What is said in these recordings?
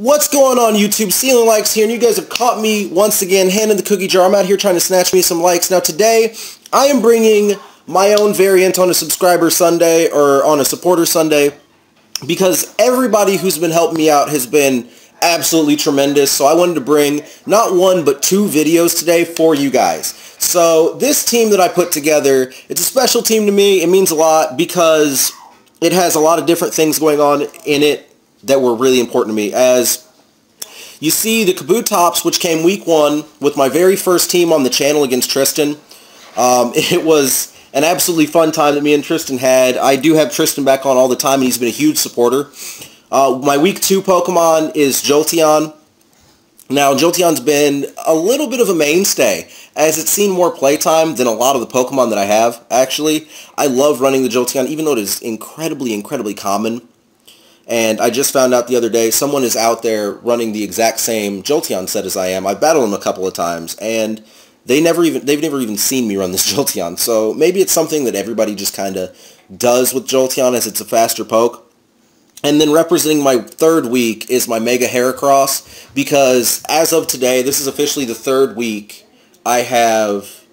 What's going on, YouTube? StealingLikes here, and you guys have caught me once again, hand in the cookie jar. I'm out here trying to snatch me some likes. Now today, I am bringing my own variant on a subscriber Sunday, or on a supporter Sunday, because everybody who's been helping me out has been absolutely tremendous. So I wanted to bring not one, but two videos today for you guys. So this team that I put together, it's a special team to me. It means a lot because it has a lot of different things going on in it that were really important to me. As you see, the Kaboo Tops, which came week 1 with my very first team on the channel against Tristan. It was an absolutely fun time that me and Tristan had. I do have Tristan back on all the time, and he's been a huge supporter. My week 2 Pokemon is Jolteon. Now, Jolteon's been a little bit of a mainstay, as it's seen more playtime than a lot of the Pokemon that I have, actually. I love running the Jolteon, even though it is incredibly, incredibly common. And I just found out the other day, someone is out there running the exact same Jolteon set as I am. I battled them a couple of times, and they've never even seen me run this Jolteon. So maybe it's something that everybody just kind of does with Jolteon, as it's a faster poke. And then representing my third week is my Mega Heracross, because as of today, this is officially the third week I have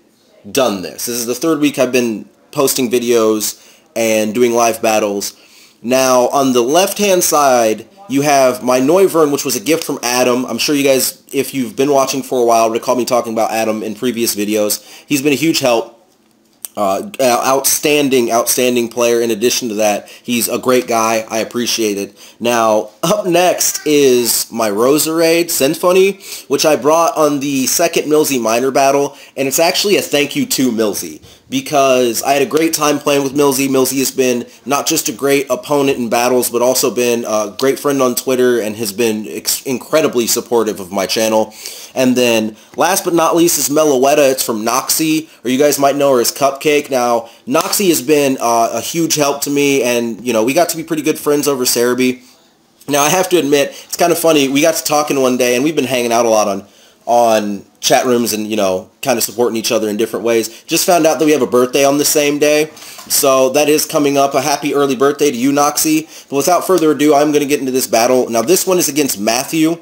done this. This is the third week I've been posting videos and doing live battles. Now, on the left-hand side, you have my Noivern, which was a gift from Adam. I'm sure you guys, if you've been watching for a while, recall me talking about Adam in previous videos. He's been a huge help. Outstanding player. In addition to that, he's a great guy. I appreciate it. Now, up next is my Roserade Symphony, which I brought on the second Milsey Minor battle, and it's actually a thank you to Milsey, because I had a great time playing with Milsey. Milsey has been not just a great opponent in battles, but also been a great friend on Twitter and has been incredibly supportive of my channel. And then, last but not least, is Meloetta. It's from Noxie, or you guys might know her as Cupcake. Now, Noxie has been a huge help to me, and, you know, we got to be pretty good friends over Cerebi. Now, I have to admit, it's kind of funny. We got to talking one day, and we've been hanging out a lot on chat rooms and, you know, kind of supporting each other in different ways. Just found out that we have a birthday on the same day, so that is coming up. A happy early birthday to you, Noxie. But without further ado, I'm going to get into this battle. Now, this one is against Matthew.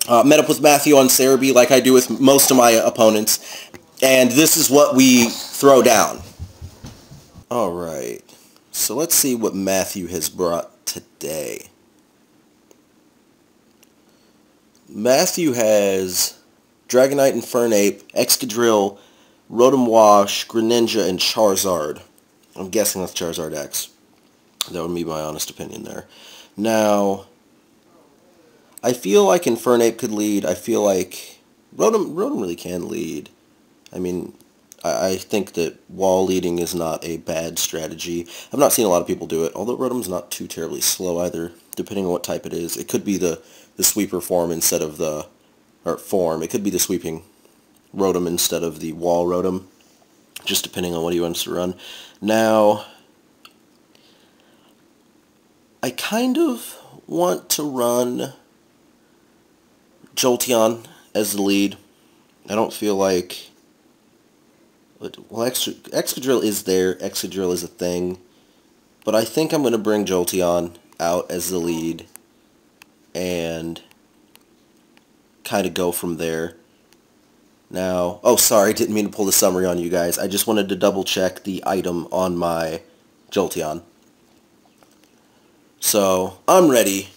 Met up with Matthew on Cerebi like I do with most of my opponents, and this is what we throw down. Alright, so let's see what Matthew has brought today. Matthew has Dragonite, Infernape, Excadrill, Rotom Wash, Greninja, and Charizard. I'm guessing that's Charizard X. That would be my honest opinion there. Now, I feel like Infernape could lead. I feel like Rotom really can lead. I mean, I think that wall leading is not a bad strategy. I've not seen a lot of people do it, although Rotom's not too terribly slow either, depending on what type it is. It could be the sweeper form instead of the... or form. It could be the sweeping Rotom instead of the wall Rotom, just depending on what he wants to run. Now, I kind of want to run Jolteon as the lead. I don't feel like... well, Excadrill is there. Excadrill is a thing. But I think I'm going to bring Jolteon out as the lead and kind of go from there. Now, oh, sorry, didn't mean to pull the summary on you guys. I just wanted to double check the item on my Jolteon. So, I'm ready.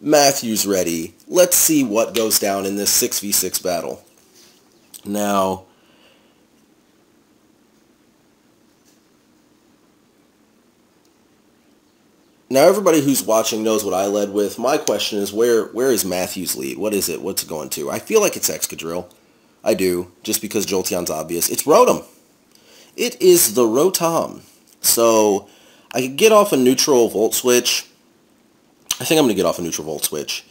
Matthew's ready. Let's see what goes down in this 6v6 battle. Now, everybody who's watching knows what I led with. My question is, where is Matthew's lead? What is it? What's it going to? I feel like it's Excadrill. I do, just because Jolteon's obvious. It's Rotom. It is the Rotom. So, I could get off a neutral Volt Switch. I think I'm going to get off a neutral Volt Switch.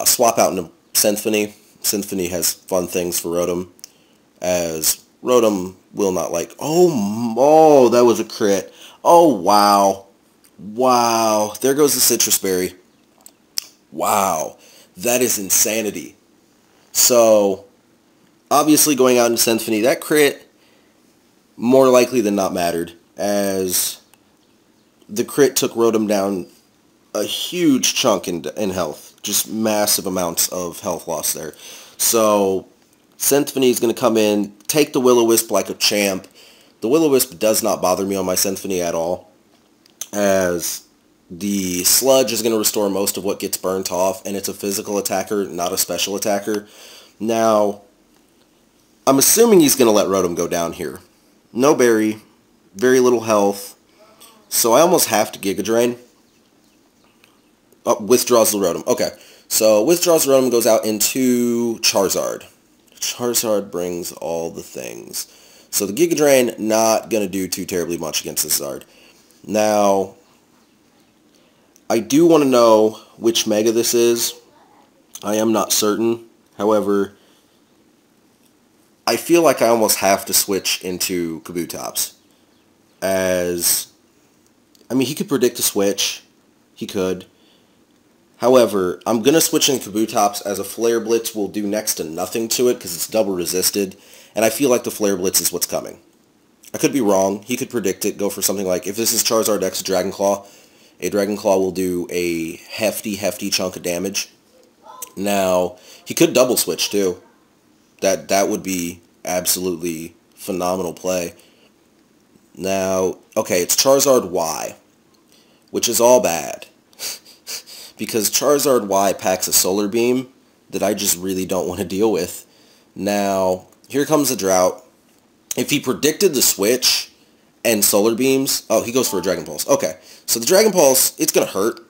Swap out into Symphony. Symphony has fun things for Rotom, as Rotom will not like... Oh, that was a crit. Oh, wow. Wow, there goes the Citrus Berry. Wow, that is insanity. So, obviously going out in Symphony, that crit more likely than not mattered, as the crit took Rotom down a huge chunk in health. Just massive amounts of health loss there. So Symphony is going to come in, take the Will-O-Wisp like a champ. The Will-O-Wisp does not bother me on my Symphony at all, as the Sludge is going to restore most of what gets burnt off, and it's a physical attacker, not a special attacker. Now, I'm assuming he's going to let Rotom go down here. No berry, very little health, so I almost have to Giga Drain. Oh, withdraws the Rotom. Okay, so withdraws the Rotom, goes out into Charizard. Charizard brings all the things. So the Giga Drain, not going to do too terribly much against this Zard. Now, I do want to know which Mega this is. I am not certain. However, I feel like I almost have to switch into Kabutops. As, I mean, he could predict a switch. He could. However, I'm going to switch in Kabutops, as a Flare Blitz will do next to nothing to it because it's double resisted, and I feel like the Flare Blitz is what's coming. I could be wrong. He could predict it, go for something like, if this is Charizard X Dragon Claw, a Dragon Claw will do a hefty chunk of damage. Now, he could double switch too. That would be absolutely phenomenal play. Now, okay, it's Charizard Y, which is all bad. Because Charizard Y packs a Solar Beam that I just really don't want to deal with. Now, here comes the Drought. If he predicted the switch and Solar Beams... Oh, he goes for a Dragon Pulse. Okay, so the Dragon Pulse, it's going to hurt.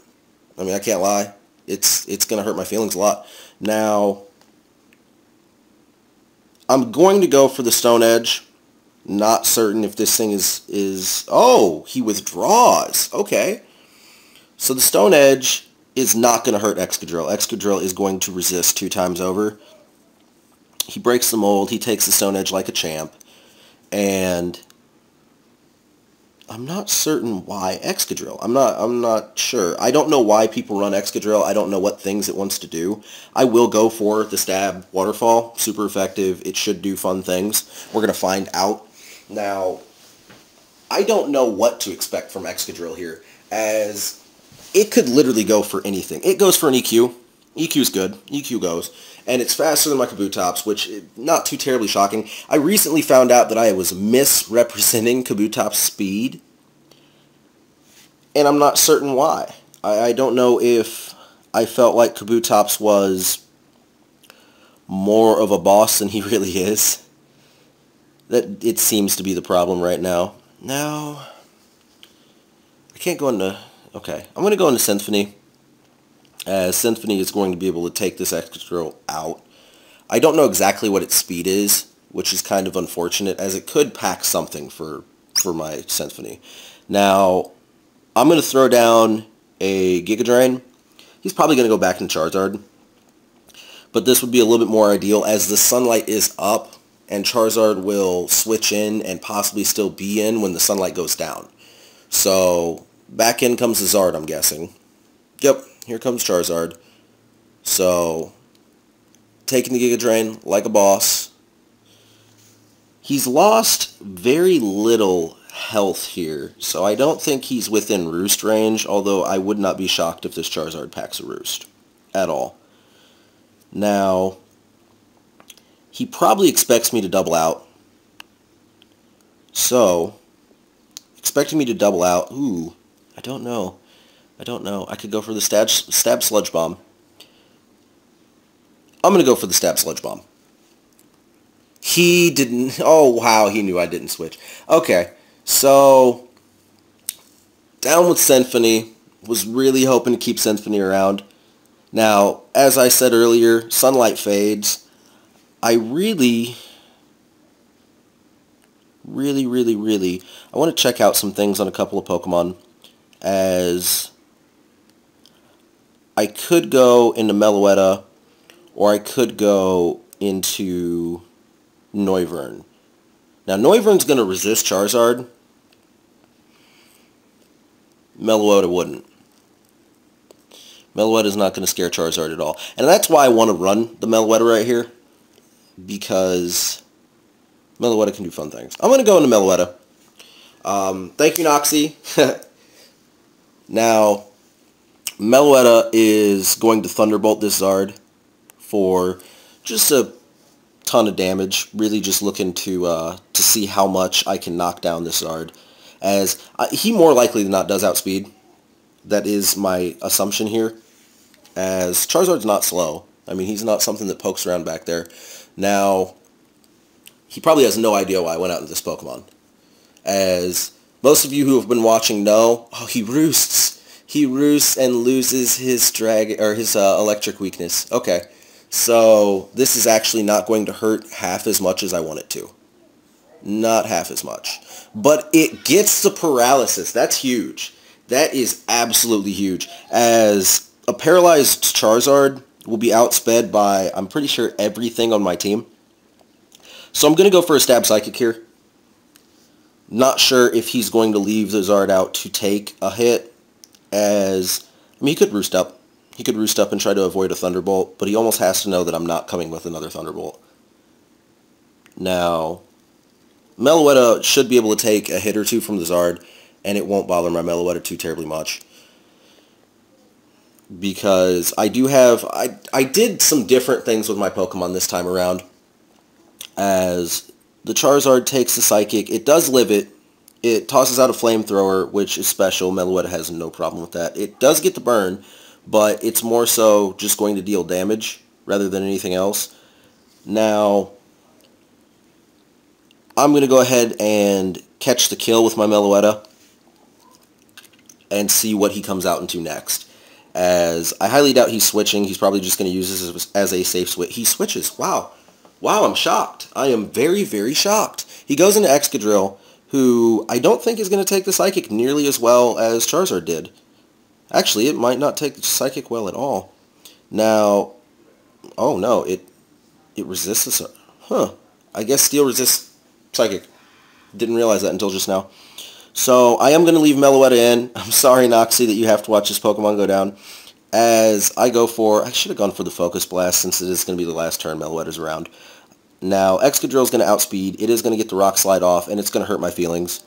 I mean, I can't lie. It's going to hurt my feelings a lot. Now, I'm going to go for the Stone Edge. Not certain if this thing is... Oh, he withdraws. Okay. So the Stone Edge is not going to hurt Excadrill. Excadrill is going to resist 2 times over. He breaks the mold. He takes the Stone Edge like a champ. And I'm not certain why Excadrill. I'm not sure. I don't know why people run Excadrill. I don't know what things it wants to do. I will go for the Stab Waterfall. Super effective. It should do fun things. We're going to find out. Now, I don't know what to expect from Excadrill here, as it could literally go for anything. It goes for an EQ. EQ's good. EQ goes. And it's faster than my Kabutops, which is not too terribly shocking. I recently found out that I was misrepresenting Kabutops' speed, and I'm not certain why. I don't know if I felt like Kabutops was more of a boss than he really is. That it seems to be the problem right now. Now, I can't go into... Okay, I'm going to go into Symphony, as Symphony is going to be able to take this Excadrill out. I don't know exactly what its speed is, which is kind of unfortunate, as it could pack something for my Symphony. Now, I'm going to throw down a Giga Drain. He's probably going to go back into Charizard, but this would be a little bit more ideal, as the sunlight is up, and Charizard will switch in and possibly still be in when the sunlight goes down. So back in comes the Zard, I'm guessing. Yep, here comes Charizard. So, taking the Giga Drain like a boss. He's lost very little health here, so I don't think he's within Roost range, although I would not be shocked if this Charizard packs a Roost at all. Now, he probably expects me to double out. So, expecting me to double out, ooh, I don't know. I could go for the Stab Sludge Bomb. I'm going to go for the Stab Sludge Bomb. He didn't... Oh, wow, he knew I didn't switch. Okay, so down with Symphony. Was really hoping to keep Symphony around. Now, as I said earlier, sunlight fades. I really, I want to check out some things on a couple of Pokemon, as I could go into Meloetta, or I could go into Noivern. Now, Noivern's going to resist Charizard. Meloetta wouldn't. Meloetta's not going to scare Charizard at all. And that's why I want to run the Meloetta right here, because Meloetta can do fun things. I'm going to go into Meloetta. Thank you, Noxie. Now, Meloetta is going to Thunderbolt this Zard for just a ton of damage. Really just looking to see how much I can knock down this Zard. As he more likely than not does outspeed. That is my assumption here. As Charizard's not slow. I mean, he's not something that pokes around back there. Now, he probably has no idea why I went out into this Pokemon. As most of you who have been watching know, oh, he roosts. He roosts and loses his electric weakness. Okay, so this is actually not going to hurt half as much as I want it to. Not half as much. But it gets the paralysis. That's huge. That is absolutely huge. As a paralyzed Charizard will be outsped by, I'm pretty sure, everything on my team. So I'm going to go for a Stab Psychic here. Not sure if he's going to leave the Zard out to take a hit. As, I mean, he could roost up. He could roost up and try to avoid a Thunderbolt, but he almost has to know that I'm not coming with another Thunderbolt. Now, Meloetta should be able to take a hit or two from the Zard, and it won't bother my Meloetta too terribly much. Because I do have, I did some different things with my Pokemon this time around. As the Charizard takes the Psychic, it does live it. It tosses out a Flamethrower, which is special. Meloetta has no problem with that. It does get the burn, but it's more so just going to deal damage rather than anything else. Now, I'm going to go ahead and catch the kill with my Meloetta and see what he comes out into next. As I highly doubt he's switching. He's probably just going to use this as a safe switch. He switches. Wow. Wow, I'm shocked. I am very, very shocked. He goes into Excadrill, who I don't think is going to take the Psychic nearly as well as Charizard did. Actually, it might not take the Psychic well at all. Now, oh no, it resists this. Huh. I guess Steel resists Psychic. Didn't realize that until just now. So, I am going to leave Meloetta in. I'm sorry, Noxie, that you have to watch this Pokemon go down. As I go for, I should have gone for the Focus Blast since it is going to be the last turn Meloetta's around. Now, Excadrill is going to outspeed. It is going to get the Rock Slide off, and it's going to hurt my feelings.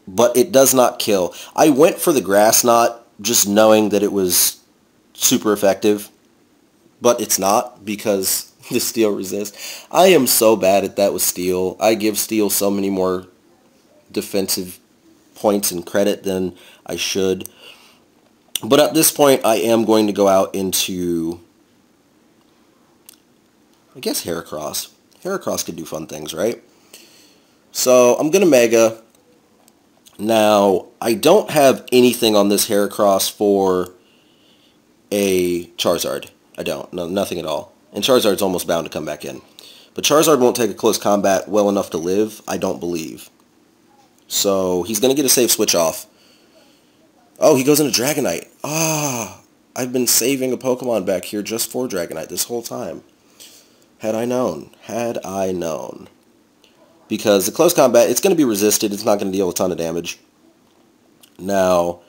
But it does not kill. I went for the Grass Knot, just knowing that it was super effective. But it's not, because the Steel resists. I am so bad at that with Steel. I give Steel so many more defensive points and credit than I should. But at this point, I am going to go out into, I guess, Heracross. Heracross could do fun things, right? So, I'm going to Mega. Now, I don't have anything on this Heracross for a Charizard. I don't. No, nothing at all. And Charizard's almost bound to come back in. But Charizard won't take a close combat well enough to live, I don't believe. So, he's going to get a safe switch off. Oh, he goes into Dragonite. Ah, I've been saving a Pokemon back here just for Dragonite this whole time. Had I known. Had I known. Because the close combat, it's going to be resisted. It's not going to deal a ton of damage. Now,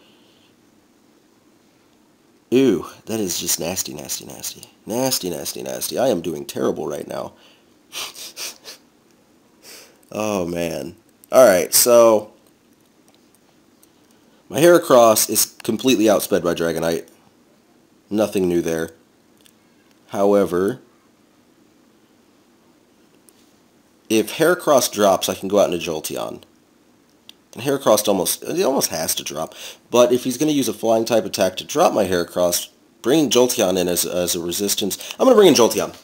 ew, that is just nasty, nasty, nasty. Nasty, nasty, nasty. I am doing terrible right now. Oh, man. Alright, so my Heracross is completely outsped by Dragonite. Nothing new there. However, if Heracross drops, I can go out into Jolteon. And Heracross almost has to drop. But if he's going to use a flying type attack to drop my Heracross, bringing Jolteon in as a resistance, I'm going to bring in Jolteon.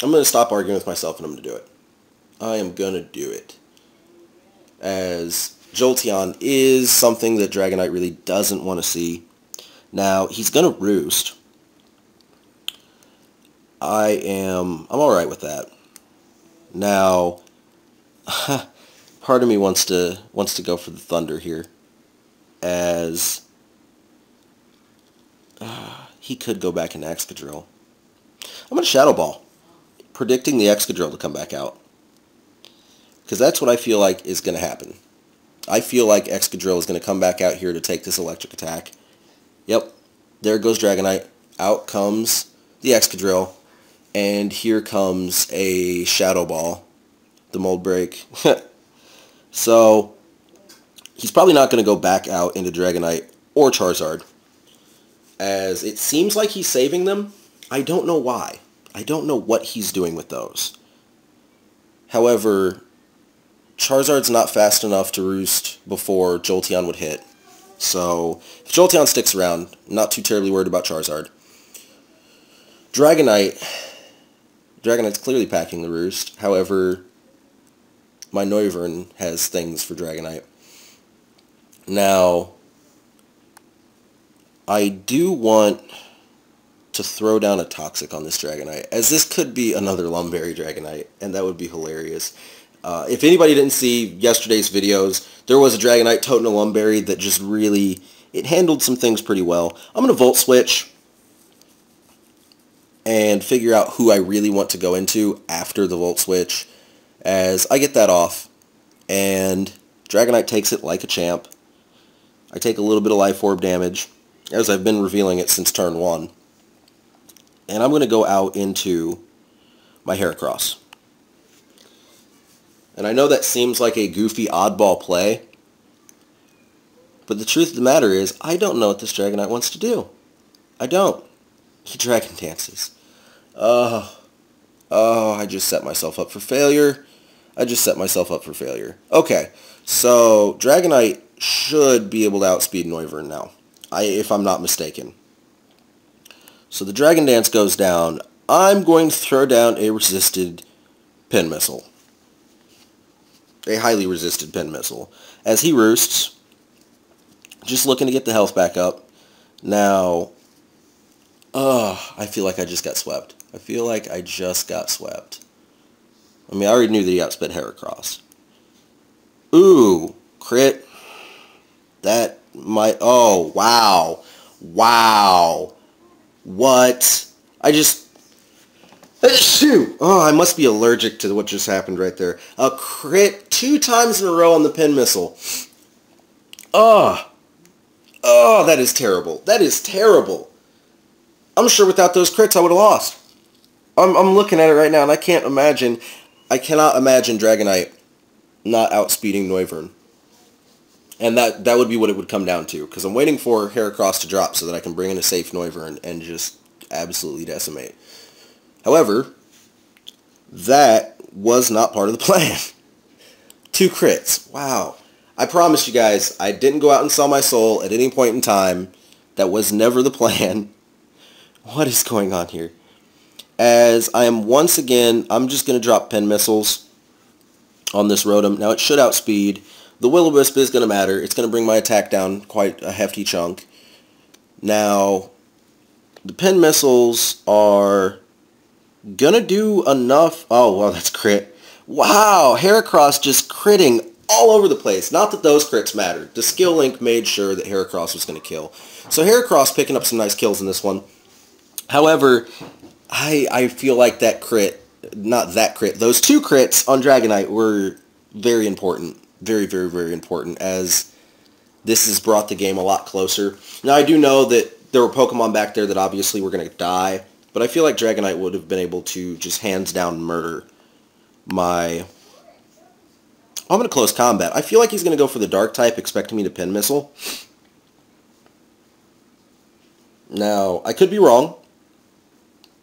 I'm going to stop arguing with myself and I'm going to do it. I am going to do it. As Jolteon is something that Dragonite really doesn't want to see. Now, he's going to Roost. I'm alright with that. Now, part of me wants to go for the Thunder here. As he could go back into Excadrill. I'm going to Shadow Ball, predicting the Excadrill to come back out. Because that's what I feel like is going to happen. I feel like Excadrill is going to come back out here to take this electric attack. Yep, there goes Dragonite. Out comes the Excadrill. And here comes a Shadow Ball. The Mold Break. So, he's probably not going to go back out into Dragonite or Charizard, as it seems like he's saving them. I don't know why. I don't know what he's doing with those. However, Charizard's not fast enough to roost before Jolteon would hit. So, if Jolteon sticks around, I'm not too terribly worried about Charizard. Dragonite's clearly packing the roost. However, my Noivern has things for Dragonite. Now, I do want to throw down a Toxic on this Dragonite, as this could be another Lumberry Dragonite, and that would be hilarious. If anybody didn't see yesterday's videos, there was a Dragonite toting a Lumberry that just really, it handled some things pretty well. I'm going to Volt Switch and figure out who I really want to go into after the Volt Switch, as I get that off, and Dragonite takes it like a champ. I take a little bit of Life Orb damage, as I've been revealing it since turn 1. And I'm going to go out into my Heracross. And I know that seems like a goofy, oddball play, but the truth of the matter is, I don't know what this Dragonite wants to do. I don't. He Dragon Dances. I just set myself up for failure. Okay, so Dragonite should be able to outspeed Noivern now, if I'm not mistaken. So the Dragon Dance goes down. I'm going to throw down a resisted Pin Missile. A highly resisted Pin Missile. As he roosts, just looking to get the health back up. Now, I feel like I just got swept. I mean, I already knew that he outsped Heracross. Ooh, crit. That might, oh, wow. Wow. What? Shoot! Oh, I must be allergic to what just happened right there. A crit 2 times in a row on the Pin Missile. Oh, that is terrible. I'm sure without those crits I would have lost. I'm looking at it right now, and I cannot imagine Dragonite not outspeeding Noivern. And that would be what it would come down to, because I'm waiting for Heracross to drop so that I can bring in a safe Noivern and just absolutely decimate. However, that was not part of the plan. 2 crits. Wow. I promise you guys, I didn't go out and sell my soul at any point in time. That was never the plan. What is going on here? As I am once again, I'm just going to drop Pin Missiles on this Rotom. Now it should outspeed. The Will-O-Wisp is going to matter. It's going to bring my attack down quite a hefty chunk. Now, the Pin Missiles are going to do enough. Oh, well, that's crit. Wow, Heracross just critting all over the place. Not that those crits mattered. The skill link made sure that Heracross was going to kill. So Heracross picking up some nice kills in this one. However, I feel like that crit, not that crit, those 2 crits on Dragonite were very important. Very, very, very important, as this has brought the game a lot closer. Now, I do know that there were Pokemon back there that obviously were going to die, but I feel like Dragonite would have been able to just hands down murder my... I'm going to close combat. I feel like he's going to go for the Dark type, expecting me to Pin Missile. Now, I could be wrong.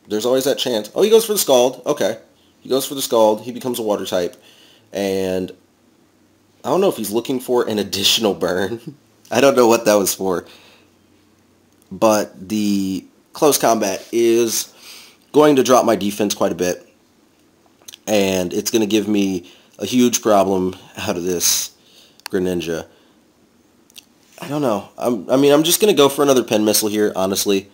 There's always that chance. Oh, he goes for the Scald. Okay. He goes for the Scald. He becomes a Water type. And I don't know if he's looking for an additional burn. I don't know what that was for. But the close combat is going to drop my defense quite a bit. And it's going to give me a huge problem out of this Greninja. I don't know. I'm just going to go for another Pin Missile here, honestly.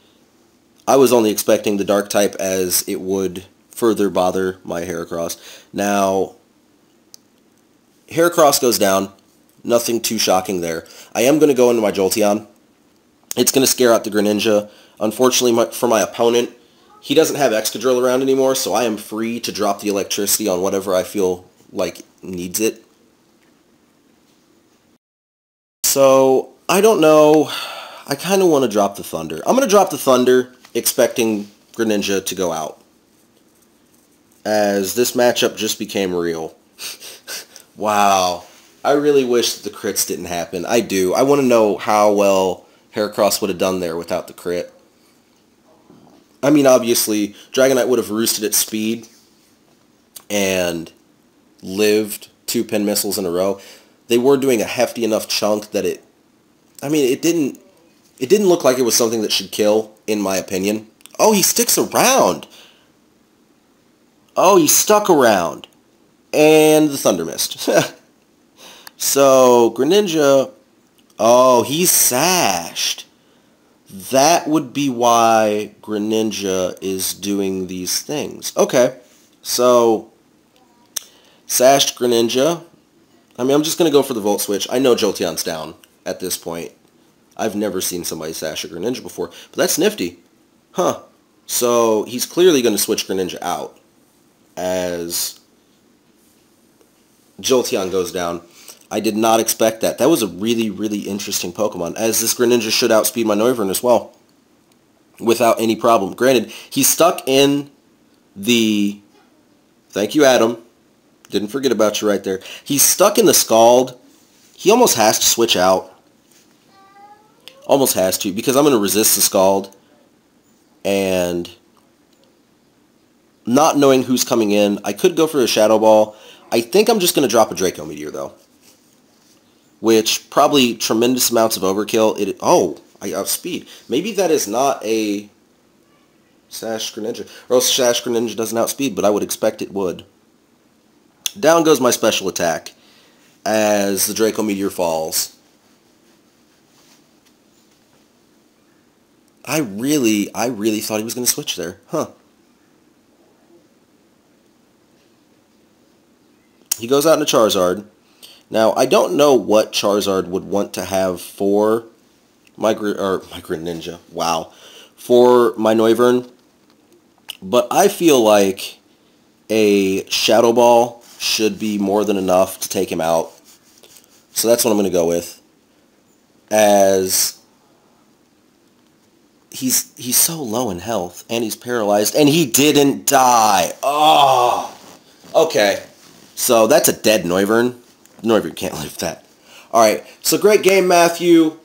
I was only expecting the Dark type, as it would further bother my Heracross. Now, Heracross goes down. Nothing too shocking there. I am going to go into my Jolteon. It's going to scare out the Greninja. Unfortunately, for my opponent, he doesn't have Excadrill around anymore, so I am free to drop the electricity on whatever I feel like needs it. So, I don't know. I kind of want to drop the Thunder. I'm going to drop the Thunder, expecting Greninja to go out, as this matchup just became real. Wow. I really wish that the crits didn't happen. I do. I want to know how well Heracross would have done there without the crit. I mean, obviously, Dragonite would have roosted its speed and lived 2 pin missiles in a row. They were doing a hefty enough chunk that it didn't look like it was something that should kill, in my opinion. Oh, he sticks around. Oh, he stuck around. And the Thunder Mist. So, Greninja, oh, he's sashed. That would be why Greninja is doing these things. Okay, so, sashed Greninja. I mean, I'm just going to go for the Volt Switch. I know Jolteon's down at this point. I've never seen somebody sash a Greninja before, but that's nifty. Huh. So, he's clearly going to switch Greninja out as Jolteon goes down. I did not expect that. That was a really, really interesting Pokemon, as this Greninja should outspeed my Noivern as well, without any problem. Granted, he's stuck in the... Thank you, Adam. Didn't forget about you right there. He's stuck in the Scald. He almost has to switch out. Almost has to, because I'm going to resist the Scald. And not knowing who's coming in, I could go for a Shadow Ball. I think I'm just going to drop a Draco Meteor, though. Which, probably tremendous amounts of overkill. I outspeed. Maybe that is not a Sash Greninja. Or else Sash Greninja doesn't outspeed, but I would expect it would. Down goes my special attack as the Draco Meteor falls. I really thought he was going to switch there. Huh. He goes out into Charizard. Now, I don't know what Charizard would want to have for my Greninja. Wow. For my Noivern. But I feel like a Shadow Ball should be more than enough to take him out. So that's what I'm going to go with. As he's so low in health, and he's paralyzed, and he didn't die. Oh, okay. So that's a dead Noivern. Noivern can't live that. Alright, so great game, Matthew.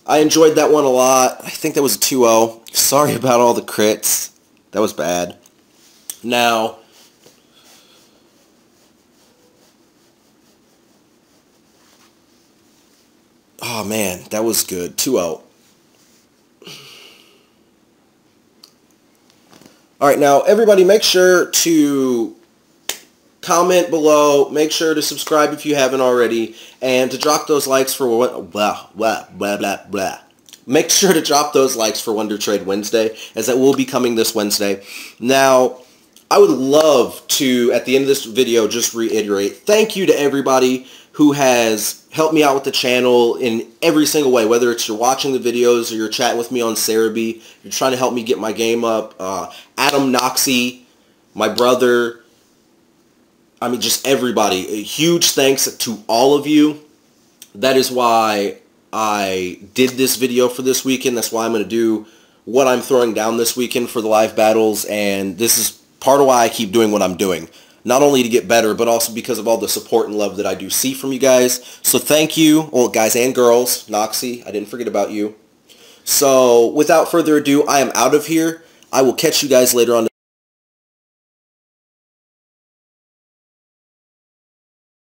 I enjoyed that one a lot. I think that was a 2-0. Sorry about all the crits. That was bad. Now, oh man, that was good. 2-0. Alright, now everybody make sure to comment below, make sure to subscribe if you haven't already, and to drop those likes for Make sure to drop those likes for Wonder Trade Wednesday, as that will be coming this Wednesday. Now, I would love to, at the end of this video, just reiterate, thank you to everybody who has helped me out with the channel in every single way, whether it's you're watching the videos or you're chatting with me on Cerebi, you're trying to help me get my game up, Adam Noxie, my brother, I mean, just everybody. A huge thanks to all of you. That is why I did this video for this weekend. That's why I'm going to do what I'm throwing down this weekend for the live battles, and this is part of why I keep doing what I'm doing. Not only to get better, but also because of all the support and love that I do see from you guys. So thank you, well, guys and girls. Noxie, I didn't forget about you. So without further ado, I am out of here. I will catch you guys later on.